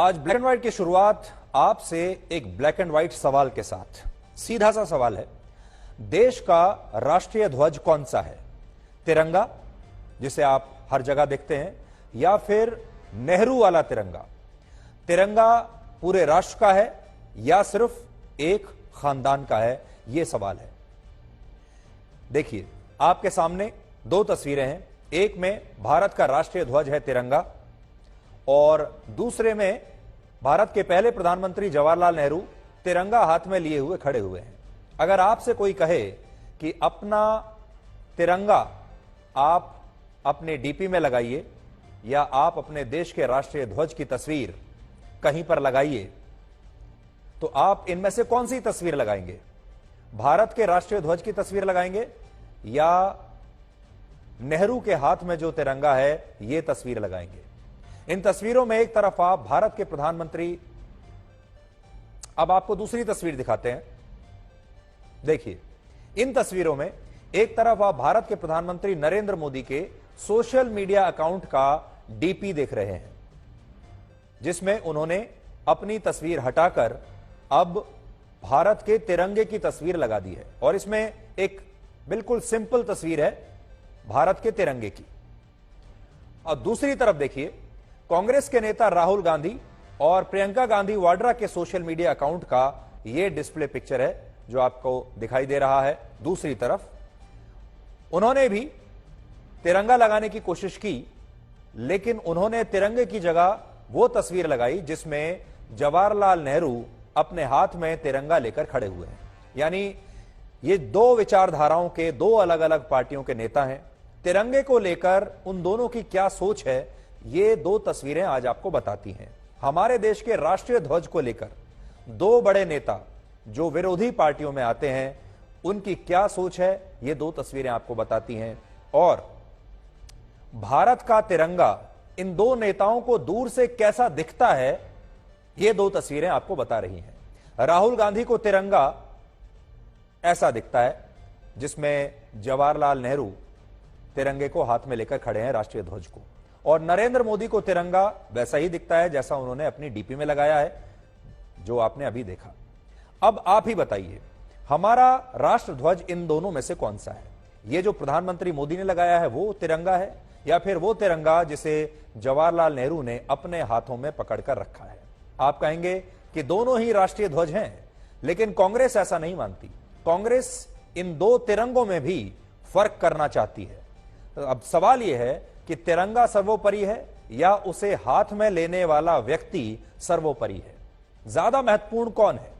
आज black and white की शुरुआत आपसे एक ब्लैक एंड व्हाइट सवाल के साथ। सीधा सा सवाल है, देश का राष्ट्रीय ध्वज कौन सा है? तिरंगा जिसे आप हर जगह देखते हैं, या फिर नेहरू वाला तिरंगा? तिरंगा पूरे राष्ट्र का है या सिर्फ एक खानदान का है? यह सवाल है। देखिए, आपके सामने दो तस्वीरें हैं। एक में भारत का राष्ट्रीय ध्वज है तिरंगा, और दूसरे में भारत के पहले प्रधानमंत्री जवाहरलाल नेहरू तिरंगा हाथ में लिए हुए खड़े हुए हैं। अगर आपसे कोई कहे कि अपना तिरंगा आप अपने डीपी में लगाइए या आप अपने देश के राष्ट्रीय ध्वज की तस्वीर कहीं पर लगाइए, तो आप इनमें से कौन सी तस्वीर लगाएंगे? भारत के राष्ट्रीय ध्वज की तस्वीर लगाएंगे या नेहरू के हाथ में जो तिरंगा है यह तस्वीर लगाएंगे? इन तस्वीरों में एक तरफ आप भारत के प्रधानमंत्री, अब आपको दूसरी तस्वीर दिखाते हैं। देखिए, इन तस्वीरों में एक तरफ आप भारत के प्रधानमंत्री नरेंद्र मोदी के सोशल मीडिया अकाउंट का डीपी देख रहे हैं, जिसमें उन्होंने अपनी तस्वीर हटाकर अब भारत के तिरंगे की तस्वीर लगा दी है, और इसमें एक बिल्कुल सिंपल तस्वीर है भारत के तिरंगे की। और दूसरी तरफ देखिए, कांग्रेस के नेता राहुल गांधी और प्रियंका गांधी वाड्रा के सोशल मीडिया अकाउंट का यह डिस्प्ले पिक्चर है जो आपको दिखाई दे रहा है। दूसरी तरफ उन्होंने भी तिरंगा लगाने की कोशिश की, लेकिन उन्होंने तिरंगे की जगह वो तस्वीर लगाई जिसमें जवाहरलाल नेहरू अपने हाथ में तिरंगा लेकर खड़े हुए हैं। यानी ये दो विचारधाराओं के दो अलग अलग पार्टियों के नेता हैं। तिरंगे को लेकर उन दोनों की क्या सोच है, ये दो तस्वीरें आज आपको बताती हैं। हमारे देश के राष्ट्रीय ध्वज को लेकर दो बड़े नेता जो विरोधी पार्टियों में आते हैं, उनकी क्या सोच है, ये दो तस्वीरें आपको बताती हैं। और भारत का तिरंगा इन दो नेताओं को दूर से कैसा दिखता है, ये दो तस्वीरें आपको बता रही हैं। राहुल गांधी को तिरंगा ऐसा दिखता है जिसमें जवाहरलाल नेहरू तिरंगे को हाथ में लेकर खड़े हैं, राष्ट्रीय ध्वज को, और नरेंद्र मोदी को तिरंगा वैसा ही दिखता है जैसा उन्होंने अपनी डीपी में लगाया है, जो आपने अभी देखा। अब आप ही बताइए, हमारा राष्ट्र ध्वज इन दोनों में से कौन सा है? ये जो प्रधानमंत्री मोदी ने लगाया है वो तिरंगा है, या फिर वो तिरंगा जिसे जवाहरलाल नेहरू ने अपने हाथों में पकड़कर रखा है? आप कहेंगे कि दोनों ही राष्ट्रीय ध्वज हैं, लेकिन कांग्रेस ऐसा नहीं मानती। कांग्रेस इन दो तिरंगों में भी फर्क करना चाहती है। तो अब सवाल यह है कि तिरंगा सर्वोपरि है या उसे हाथ में लेने वाला व्यक्ति सर्वोपरि है? ज्यादा महत्वपूर्ण कौन है?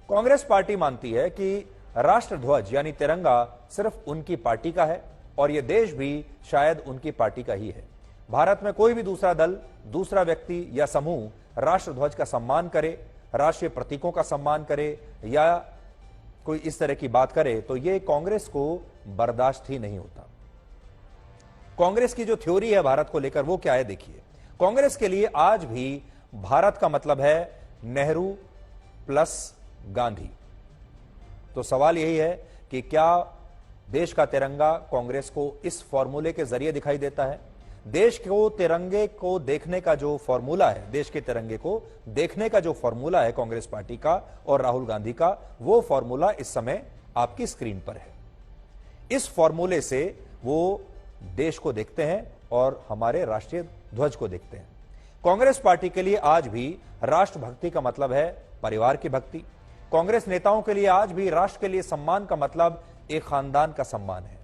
कांग्रेस पार्टी मानती है कि राष्ट्र ध्वज यानी तिरंगा सिर्फ उनकी पार्टी का है, और यह देश भी शायद उनकी पार्टी का ही है। भारत में कोई भी दूसरा दल, दूसरा व्यक्ति या समूह राष्ट्र ध्वज का सम्मान करे, राष्ट्रीय प्रतीकों का सम्मान करे, या कोई इस तरह की बात करे, तो यह कांग्रेस को बर्दाश्त ही नहीं होता। कांग्रेस की जो थ्योरी है भारत को लेकर, वो क्या है? देखिए, कांग्रेस के लिए आज भी भारत का मतलब है नेहरू प्लस गांधी। तो सवाल यही है कि क्या देश का तिरंगा कांग्रेस को इस फॉर्मूले के जरिए दिखाई देता है? देश को तिरंगे को देखने का जो फॉर्मूला है, देश के तिरंगे को देखने का जो फॉर्मूला है कांग्रेस पार्टी का और राहुल गांधी का, वो फॉर्मूला इस समय आपकी स्क्रीन पर है। इस फॉर्मूले से वो देश को देखते हैं और हमारे राष्ट्रीय ध्वज को देखते हैं। कांग्रेस पार्टी के लिए आज भी राष्ट्रभक्ति का मतलब है परिवार की भक्ति। कांग्रेस नेताओं के लिए आज भी राष्ट्र के लिए सम्मान का मतलब एक खानदान का सम्मान है।